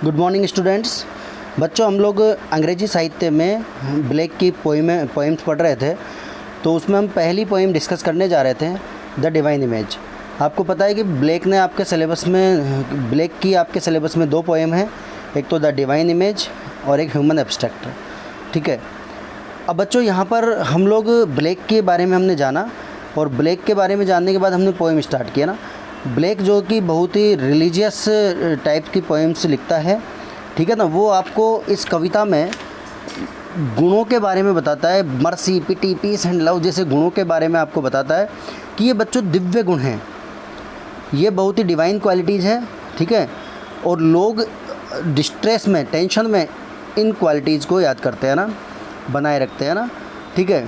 Good morning students. बच्चों, हम लोग अंग्रेजी साहित्य में ब्लेक की पोइम्स पढ़ रहे थे, तो उसमें हम पहली पोइम डिस्कस करने जा रहे थे, द डिवाइन इमेज। आपको पता है कि ब्लेक की आपके सिलेबस में 2 पोइम हैं, एक तो द डिवाइन इमेज और एक ह्यूमन एब्स्ट्रैक्ट। ठीक है। अब बच्चों, यहाँ पर हम लोग ब्लेक के बारे में हमने जाना, और ब्लेक के बारे में जानने के बाद हमने पोइम स्टार्ट किया ना। ब्लेक जो कि बहुत ही रिलीजियस टाइप की पोइम्स लिखता है, ठीक है ना। वो आपको इस कविता में गुणों के बारे में बताता है, mercy, pity, peace and love जैसे गुणों के बारे में आपको बताता है कि ये बच्चों दिव्य गुण हैं, ये बहुत ही डिवाइन क्वालिटीज़ है, ठीक है। और लोग डिस्ट्रेस में, टेंशन में इन क्वालिटीज़ को याद करते हैं ना, बनाए रखते हैं ना, ठीक है।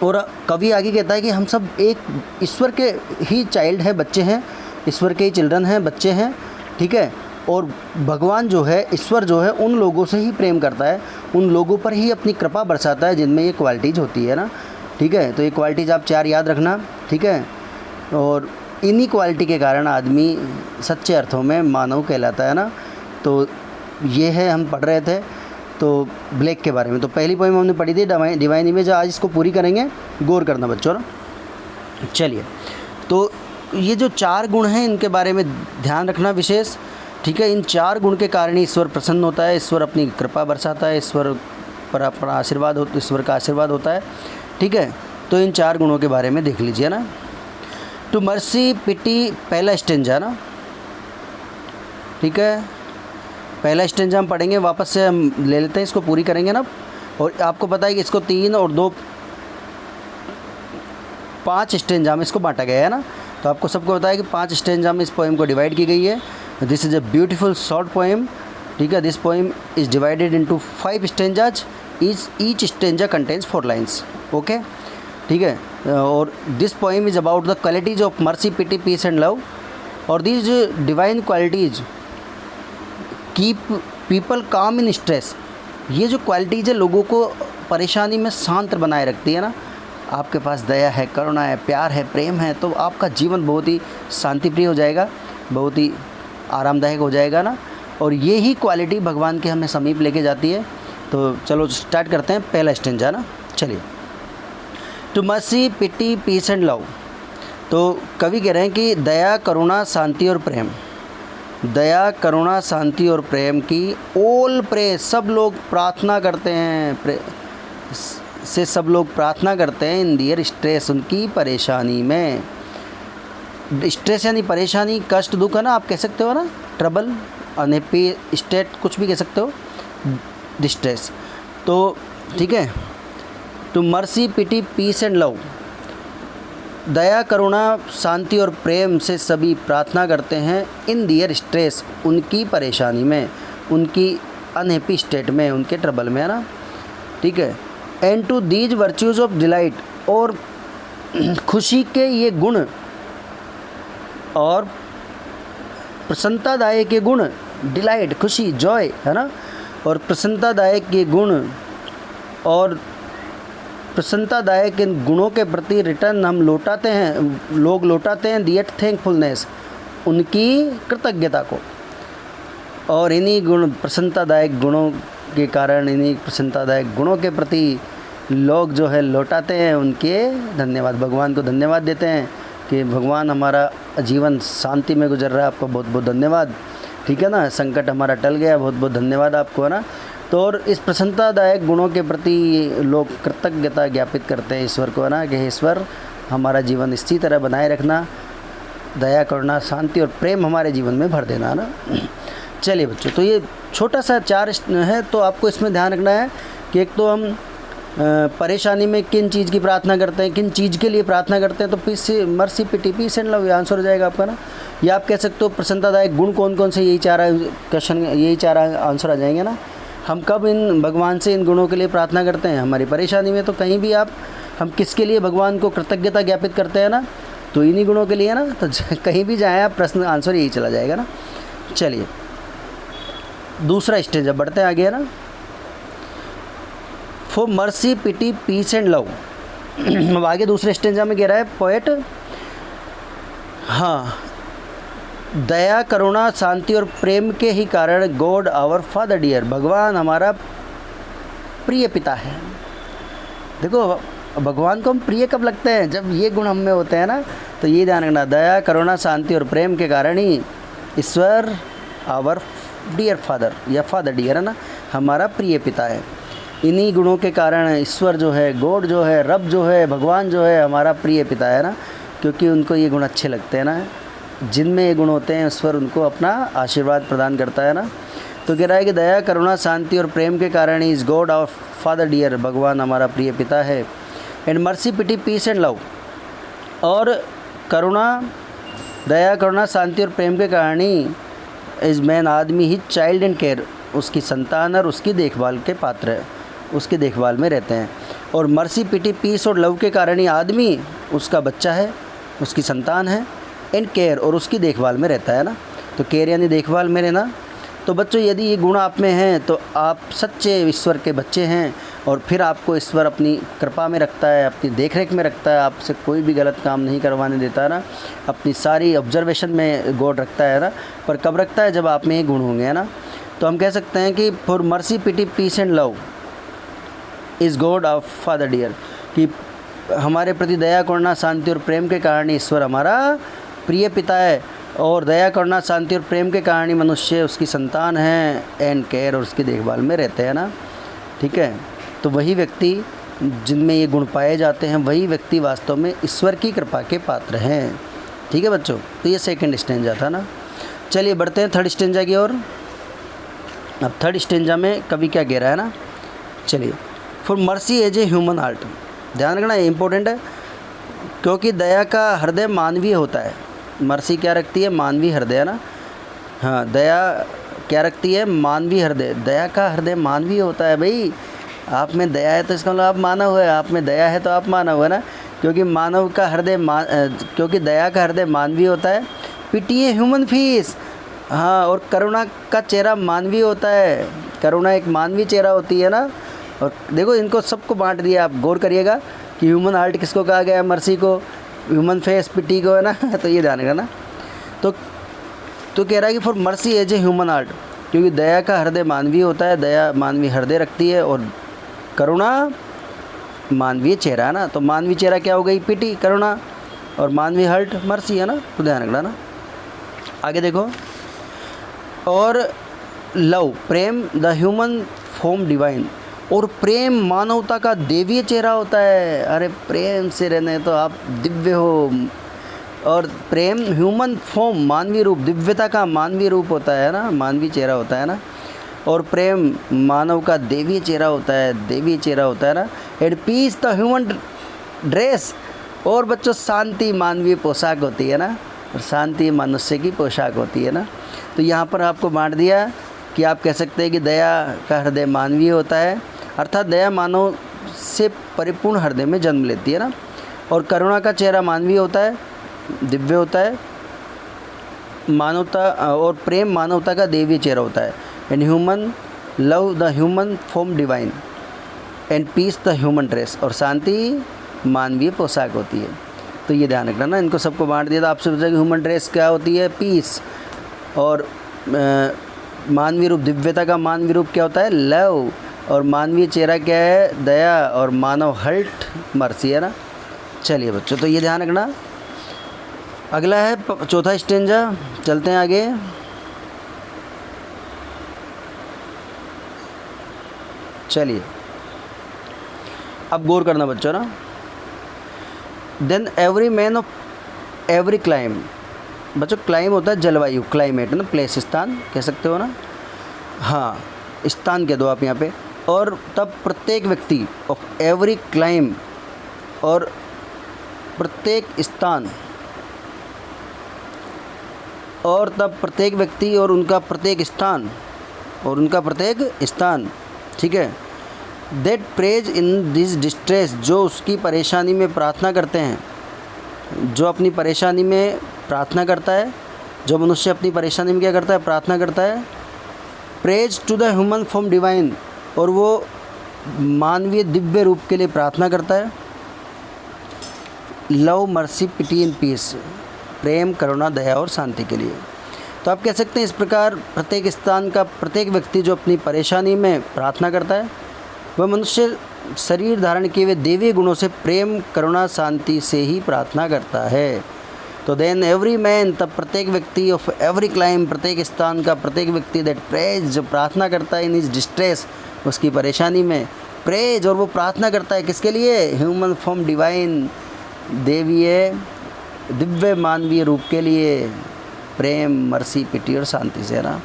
और कवि आगे कहता है कि हम सब एक ईश्वर के ही चाइल्ड है, बच्चे हैं, ईश्वर के ही चिल्ड्रन हैं, बच्चे हैं, ठीक है। और भगवान जो है, ईश्वर जो है, उन लोगों से ही प्रेम करता है, उन लोगों पर ही अपनी कृपा बरसाता है जिनमें ये क्वालिटीज़ होती है ना, ठीक है। तो ये क्वालिटीज़ आप 4 याद रखना, ठीक है। और इन्हीं क्वालिटी के कारण आदमी सच्चे अर्थों में मानव कहलाता है ना। तो ये है, हम पढ़ रहे थे तो ब्लेक के बारे में। तो पहली पोइम हमने पढ़ी थी डिवाइन इमेज, आज इसको पूरी करेंगे, गौर करना बच्चों ना। चलिए, तो ये जो 4 गुण हैं इनके बारे में ध्यान रखना विशेष, ठीक है। इन 4 गुण के कारण ईश्वर प्रसन्न होता है, ईश्वर अपनी कृपा बरसाता है, ईश्वर पर अपना ईश्वर का आशीर्वाद होता है, ठीक है। तो इन 4 गुणों के बारे में देख लीजिए ना। टू मर्सी, पिटी, पहला स्टेंजा ना, ठीक है। पहला स्टेंजा हम पढ़ेंगे, वापस से हम ले लेते हैं, इसको पूरी करेंगे ना। और आपको पता है कि इसको 3 और 2 5 स्टेंजा में इसको बांटा गया है ना। तो आपको सबको पता है कि 5 स्टेंजा में इस पोएम को डिवाइड की गई है। This is a beautiful short poem, ठीक है। This poem is divided into 5 stanzas, each stanza contains 4 lines, okay, ठीक है। और this poem is about the qualities of mercy, pity, peace and love. और these divine qualities keep people calm in stress. ये जो qualities है लोगों को परेशानी में शांत बनाए रखती है ना। आपके पास दया है, करुणा है, प्यार है, प्रेम है, तो आपका जीवन बहुत ही शांतिप्रिय हो जाएगा, बहुत ही आरामदायक हो जाएगा ना। और ये ही क्वालिटी भगवान के हमें समीप लेके जाती है। तो चलो स्टार्ट करते हैं पहला स्टेंजा ना। चलिए, to mercy, pity, peace and love. तो कवि कह रहे हैं कि दया, करुणा, शांति और प्रेम, दया, करुणा, शांति और प्रेम की ऑल प्रे, सब लोग प्रार्थना करते हैं, से सब लोग प्रार्थना करते हैं इन दियर स्ट्रेस, उनकी परेशानी में। स्ट्रेस यानी परेशानी, कष्ट, दुख है ना, आप कह सकते हो ना, ट्रबल, अनहैप्पी स्टेट, कुछ भी कह सकते हो, डिस्ट्रेस। तो ठीक है। To mercy, pity, peace and love, दया, करुणा, शांति और प्रेम से सभी प्रार्थना करते हैं इन दियर स्ट्रेस, उनकी परेशानी में, उनकी अनहैप्पी स्टेट में, उनके ट्रबल में, है ना, ठीक है। And to these virtues of delight, और खुशी के ये गुण और प्रसन्नतादायक के गुण, डिलाइट खुशी, जॉय, है ना, और प्रसन्नतादायक के गुण और प्रसन्नतादायक इन गुणों के प्रति रिटर्न हम लौटाते हैं, लोग लौटाते हैं दियट थैंकफुलनेस, उनकी कृतज्ञता को। और इन्हीं गुण, प्रसन्नतादायक गुणों के कारण, इन्हीं प्रसन्नतादायक गुणों के प्रति लोग जो है लौटाते हैं उनके धन्यवाद, भगवान को धन्यवाद देते हैं कि भगवान हमारा जीवन शांति में गुजर रहा है, आपका बहुत बहुत धन्यवाद, ठीक है ना। संकट हमारा टल गया, बहुत बहुत धन्यवाद आपको, है ना। तो और इस प्रसन्नतादायक गुणों के प्रति लोग कृतज्ञता ज्ञापित करते हैं ईश्वर को, है ना, कि ईश्वर हमारा जीवन इसी तरह बनाए रखना, दया, करुणा, शांति और प्रेम हमारे जीवन में भर देना, है ना। चलिए बच्चों, तो ये छोटा सा 4 है, तो आपको इसमें ध्यान रखना है कि एक तो हम परेशानी में किन चीज़ की प्रार्थना करते हैं, किन चीज़ के लिए प्रार्थना करते हैं। तो peace, mercy, pity, peace and love, ये आंसर हो जाएगा आपका ना। या आप कह सकते हो प्रसन्नतादायक गुण कौन कौन से, यही 4 क्वेश्चन, यही 4 आंसर आ जाएंगे ना। हम कब इन भगवान से इन गुणों के लिए प्रार्थना करते हैं, हमारी परेशानी में। तो कहीं भी आप, हम किसके लिए भगवान को कृतज्ञता ज्ञापित करते हैं ना, तो इन्हीं गुणों के लिए ना। तो कहीं भी जाएँ आप, प्रश्न आंसर यही चला जाएगा ना। चलिए, दूसरा स्टेज अब बढ़ते हैं आगे, है ना। For mercy, pity, peace and love. अब आगे दूसरे स्टेंजा में कह रहा है पोएट, हाँ, दया करुणा शांति और प्रेम के ही कारण गॉड आवर फादर डियर, भगवान हमारा प्रिय पिता है। देखो भगवान को हम प्रिय कब लगते हैं, जब ये गुण हम में होते हैं ना। तो ये ध्यान रखना, दया करुणा शांति और प्रेम के कारण ही ईश्वर आवर डियर फादर, या फादर डियर है ना, हमारा प्रिय पिता है। इन्हीं गुणों के कारण ईश्वर जो है, गॉड जो है, रब जो है, भगवान जो है हमारा प्रिय पिता है ना, क्योंकि उनको ये गुण अच्छे लगते हैं ना। जिनमें ये गुण होते हैं ईश्वर उनको अपना आशीर्वाद प्रदान करता है ना। तो कह रहा है कि दया करुणा शांति और प्रेम के कारण ही is God of father dear, भगवान हमारा प्रिय पिता है। And mercy pity peace and love, और करुणा दया करुणा शांति और प्रेम के कारण ही इज़ मैन आदमी ही चाइल्ड एंड केयर, उसकी संतान और उसकी देखभाल के पात्र है, उसकी देखभाल में रहते हैं। और मर्सी पिटी पीस और लव के कारण ही आदमी उसका बच्चा है, उसकी संतान है, एंड केयर और उसकी देखभाल में रहता है ना। तो केयर यानी देखभाल में रहना। तो बच्चों यदि ये गुण आप में हैं तो आप सच्चे ईश्वर के बच्चे हैं, और फिर आपको ईश्वर अपनी कृपा में रखता है, अपनी देखरेख में रखता है, आपसे कोई भी गलत काम नहीं करवाने देता ना, अपनी सारी ऑब्जर्वेशन में गॉड रखता है ना। पर कब रखता है, जब आप में ये गुण होंगे, है ना। तो हम कह सकते हैं कि for mercy pity peace and love is God of father dear, कि हमारे प्रति दया करुणा शांति और प्रेम के कारण ईश्वर हमारा प्रिय पिता है, और दया करुणा शांति और प्रेम के कारण ही मनुष्य उसकी संतान है, एंड केयर और उसकी देखभाल में रहते हैं ना। ठीक है, तो वही व्यक्ति जिनमें ये गुण पाए जाते हैं वही व्यक्ति वास्तव में ईश्वर की कृपा के पात्र हैं। ठीक है बच्चों, तो ये सेकंड स्टेंजा था ना। चलिए बढ़ते हैं थर्ड स्टेंजा की ओर। अब थर्ड स्टेंजा में कवि क्या कह रहा है ना, चलिए। For mercy as a human heart, ध्यान रखना ये इंपॉर्टेंट है, क्योंकि दया का हृदय मानवीय होता है। मर्सी क्या रखती है, मानवीय हृदय है ना। हाँ, दया क्या रखती है, मानवीय हृदय। दया का हृदय मानवीय होता है। भाई आप में दया है तो इसका मतलब आप मानव है, आप में दया है तो आप मानव है ना, क्योंकि मानव का हृदय क्योंकि दया का हृदय मानवीय होता है। पिटी ह्यूमन फेस, हाँ, और करुणा का चेहरा मानवीय होता है। करुणा एक मानवीय चेहरा होती है ना। और देखो इनको सबको बांट दिया, आप गौर करिएगा कि ह्यूमन हार्ट किसको कहा गया है, मर्सी को, ह्यूमन फेस पिटी को, है ना। तो ये ध्यान रखना। तो कह रहा है कि for mercy as a human heart, क्योंकि दया का हृदय मानवीय होता है, दया मानवीय हृदय रखती है, और करुणा मानवीय चेहरा है ना। तो मानवीय चेहरा क्या हो गई, पिटी करुणा, और मानवीय हार्ट मर्सी है ना। तो ध्यान रखना ना। आगे देखो, और love Prem the human form divine, और प्रेम मानवता का देवीय चेहरा होता है। अरे प्रेम से रहने तो आप दिव्य हो। और प्रेम ह्यूमन फॉर्म मानवीय रूप, दिव्यता का मानवीय रूप होता है ना, मानवीय चेहरा होता है ना। और प्रेम मानव का देवीय चेहरा होता है, देवीय चेहरा होता है ना। And peace the human dress, और बच्चों शांति मानवीय पोशाक होती है ना, और शांति मनुष्य की पोशाक होती है ना। तो यहाँ पर आपको बांट दिया कि आप कह सकते हैं कि दया का हृदय मानवीय होता है, अर्थात दया मानव से परिपूर्ण हृदय में जन्म लेती है ना। और करुणा का चेहरा मानवीय होता है, दिव्य होता है, मानवता, और प्रेम मानवता का देवीय चेहरा होता है। And human love the human form divine, and peace the human dress, और शांति मानवीय पोशाक होती है। तो ये ध्यान रखना ना, इनको सबको बांट दिया था। आपसे पूछा कि ह्यूमन ड्रेस क्या होती है, पीस, और मानवीय रूप दिव्यता का मानवीय रूप क्या होता है, लव, और मानवीय चेहरा क्या है, दया, और मानव हर्ट मर्सी है ना। चलिए बच्चों, तो ये ध्यान रखना। अगला है चौथा स्टेंजा, चलते हैं आगे। चलिए अब गौर करना बच्चों ना। Then every man of every clime, बच्चों क्लाइम होता है जलवायु, क्लाइमेट है ना, प्लेस स्थान कह सकते हो ना। हाँ, स्थान कह दो आप यहाँ पे। और तब प्रत्येक व्यक्ति ऑफ एवरी क्लाइम, और प्रत्येक स्थान, और तब प्रत्येक व्यक्ति और उनका प्रत्येक स्थान, और उनका प्रत्येक स्थान, ठीक है। That praise in this distress, जो उसकी परेशानी में प्रार्थना करते हैं, जो अपनी परेशानी में प्रार्थना करता है, जो मनुष्य अपनी परेशानी में क्या करता है, प्रार्थना करता है। Praise to the human form divine, और वो मानवीय दिव्य रूप के लिए प्रार्थना करता है। Love mercy pity and peace, प्रेम करुणा दया और शांति के लिए। तो आप कह सकते हैं इस प्रकार प्रत्येक स्थान का प्रत्येक व्यक्ति जो अपनी परेशानी में प्रार्थना करता है वह मनुष्य शरीर धारण किए हुए देवी गुणों से प्रेम करुणा शांति से ही प्रार्थना करता है। तो देन एवरी मैन, तब प्रत्येक व्यक्ति ऑफ एवरी क्लाइम, प्रत्येक स्थान का प्रत्येक व्यक्ति दैट प्रेज, जो प्रार्थना करता है इन इज डिस्ट्रेस, उसकी परेशानी में प्रेज, और वो प्रार्थना करता है किसके लिए? ह्यूमन फॉर्म डिवाइन, देवीय दिव्य मानवीय रूप के लिए, प्रेम मर्सी पिटी और शांति से, है ना,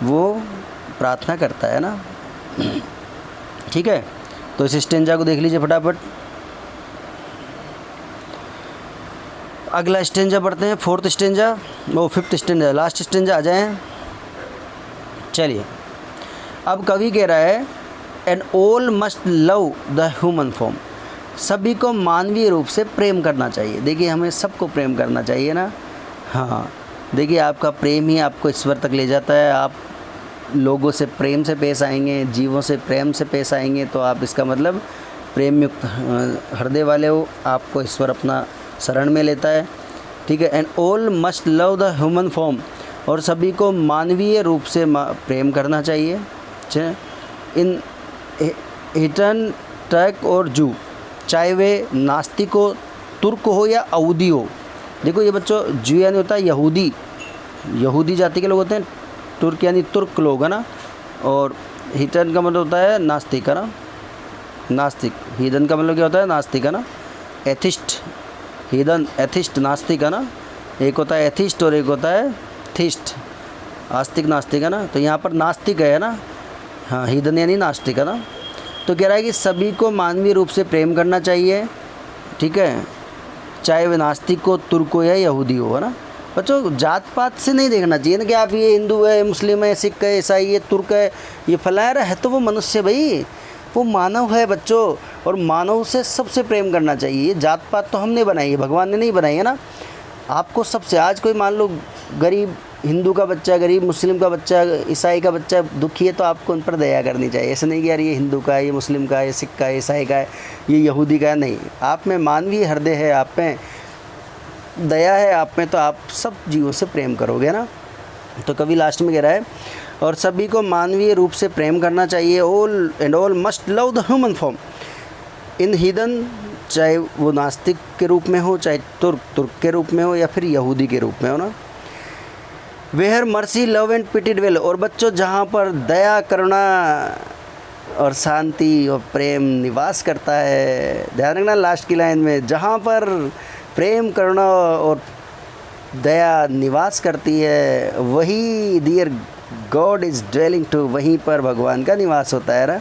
वो प्रार्थना करता है ना। ठीक है, तो इस स्टेंजा को देख लीजिए फटाफट। अगला स्टेंजा पढ़ते हैं, फोर्थ स्टेंजा, वो फिफ्थ स्टेंजा, लास्ट स्टेंजा आ जाए। चलिए, अब कवि कह रहा है and all must love the human form, सभी को मानवीय रूप से प्रेम करना चाहिए। देखिए, हमें सबको प्रेम करना चाहिए ना। हाँ, देखिए, आपका प्रेम ही आपको ईश्वर तक ले जाता है। आप लोगों से प्रेम से पेश आएंगे, जीवों से प्रेम से पेश आएंगे, तो आप इसका मतलब प्रेम युक्त हृदय वाले हो, आपको ईश्वर अपना शरण में लेता है। ठीक है, and all must love the human form, और सभी को मानवीय रूप से प्रेम करना चाहिए। इन हिटन टर्क और जू, चाहे वे नास्तिक हो, तुर्क हो या अवधी हो। देखो ये बच्चों, जू यानी होता है यहूदी, यहूदी जाति के लोग होते हैं, तुर्क यानी तुर्क लोग, है ना, और हिटन का मतलब होता है नास्तिक, है ना, नास्तिक। हीदन का मतलब क्या होता है? नास्तिक, है ना। एथिस्ट, हीदन एथिस्ट, नास्तिक, है ना। एक होता है एथिस्ट और एक होता है थिस्ट, आस्तिक नास्तिक, है ना। तो यहाँ पर नास्तिक है ना, हाँ, हीदन यानी नास्तिक, है ना। तो कह रहा है कि सभी को मानवीय रूप से प्रेम करना चाहिए। ठीक है, चाहे वे नास्तिक हो, तुर्क हो या यहूदी हो, है ना। बच्चों, जात पात से नहीं देखना चाहिए ना कि आप ये हिंदू है, मुस्लिम है, सिख है, ईसाई है, तुर्क है, ये फलाया है, तो वो मनुष्य भाई, वो मानव है बच्चों, और मानव से सबसे प्रेम करना चाहिए। ये जात पात तो हमने बनाई है, भगवान ने नहीं बनाई है ना। आपको सबसे, आज कोई मान लो गरीब हिंदू का बच्चा, गरीब मुस्लिम का बच्चा, ईसाई का बच्चा दुखी है, तो आपको उन पर दया करनी चाहिए। ऐसे नहीं कि यार ये हिंदू का है, ये मुस्लिम का है, ये सिख का है, ईसाई का है, ये यहूदी का है, नहीं। आप में मानवीय हृदय है, आप में दया है, आप में, तो आप सब जीवों से प्रेम करोगे ना। तो कवि लास्ट में कह रहा है और सभी को मानवीय रूप से प्रेम करना चाहिए। All and all must love the human form in heathen, चाहे वो नास्तिक के रूप में हो, चाहे तुर्क के रूप में हो, या फिर यहूदी के रूप में हो ना। Where mercy love and pity dwell, और बच्चों जहाँ पर दया करुणा और शांति और प्रेम निवास करता है, ध्यान रखना लास्ट की लाइन में, जहाँ पर प्रेम करुणा और दया निवास करती है, वही dear God is dwelling too, वहीं पर भगवान का निवास होता है ना,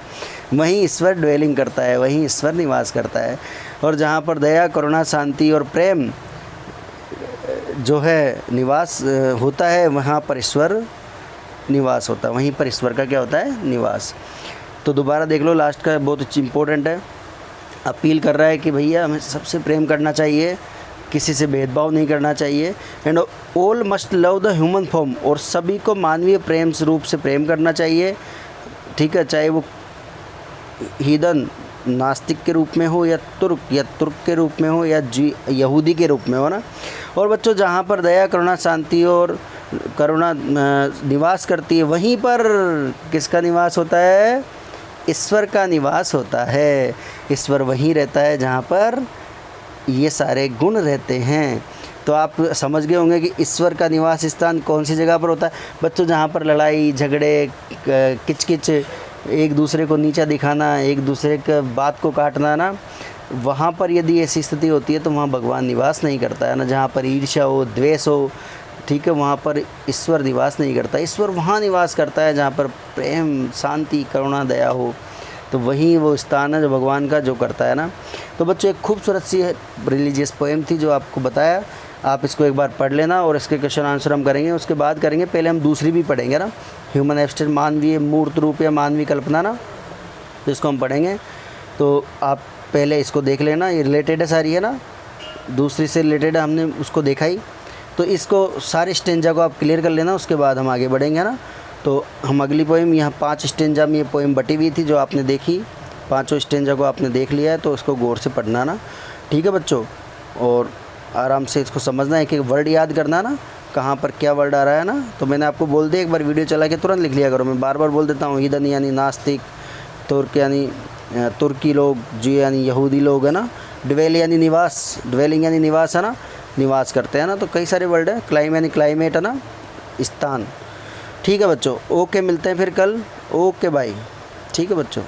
वहीं ईश्वर ड्वेलिंग करता है, वहीं ईश्वर निवास करता है। और जहाँ पर दया करुणा शांति और प्रेम जो है निवास होता है, वहाँ पर ईश्वर निवास होता है, वहीं पर ईश्वर का क्या होता है? निवास। तो दोबारा देख लो, लास्ट का बहुत इम्पोर्टेंट है। अपील कर रहा है कि भैया हमें सबसे प्रेम करना चाहिए, किसी से भेदभाव नहीं करना चाहिए। And all must love the human form, और सभी को मानवीय प्रेम रूप से प्रेम करना चाहिए। ठीक है, चाहे वो हीदन नास्तिक के रूप में हो, या तुर्क के रूप में हो, या यहूदी के रूप में हो ना। और बच्चों, जहाँ पर दया करुणा शांति और करुणा निवास करती है, वहीं पर किसका निवास होता है? ईश्वर का निवास होता है। ईश्वर वहीं रहता है जहाँ पर ये सारे गुण रहते हैं। तो आप समझ गए होंगे कि ईश्वर का निवास स्थान कौन सी जगह पर होता है बच्चों? जहाँ पर लड़ाई झगड़े, किचकिच, एक दूसरे को नीचा दिखाना, एक दूसरे के बात को काटना ना, वहाँ पर यदि ऐसी स्थिति होती है तो वहाँ भगवान निवास नहीं करता है ना। जहाँ पर ईर्ष्या हो, द्वेष हो, ठीक है, वहाँ पर ईश्वर निवास नहीं करता। ईश्वर वहाँ निवास करता है जहाँ पर प्रेम, शांति, करुणा, दया हो। तो वहीं वो स्थान है जो भगवान का जो करता है ना। तो बच्चों, एक खूबसूरत सी रिलीजियस पोएम थी जो आपको बताया। आप इसको एक बार पढ़ लेना और इसके क्वेश्चन आंसर हम करेंगे, उसके बाद करेंगे। पहले हम दूसरी भी पढ़ेंगे ना, ह्यूमन एब्स्ट्रैक्ट, मानवीय मूर्त रूप या मानवीय कल्पना ना, तो इसको हम पढ़ेंगे। तो आप पहले इसको देख लेना, ये रिलेटेड है सारी, है ना, दूसरी से रिलेटेड है, हमने उसको देखा ही। तो इसको सारे स्टेंजा को आप क्लियर कर लेना, उसके बाद हम आगे बढ़ेंगे ना। तो हम अगली पोएम, यहाँ 5 स्टेंजा में ये पोएम बटी हुई थी जो आपने देखी, 5 स्टेंजा को आपने देख लिया है, तो उसको गौर से पढ़ना ना, ठीक है बच्चों। और आराम से इसको समझना है, एक एक वर्ड याद करना ना, कहाँ पर क्या वर्ड आ रहा है ना, तो मैंने आपको बोल दिया, एक बार वीडियो चला के तुरंत लिख लिया करो। मैं बार बार बोल देता हूँ, ईदन यानी नास्तिक, तुर्क यानी तुर्की लोग, जी यानी यहूदी लोग है ना, ड्वेल यानी निवास, ड्वेलिंग यानी निवास है ना, निवास करते हैं ना। तो कई सारे वर्ड हैं, क्लाइम यानी क्लाइमेट है ना, स्थान। ठीक है बच्चों, ओके, मिलते हैं फिर कल। Okay bye. ठीक है बच्चों।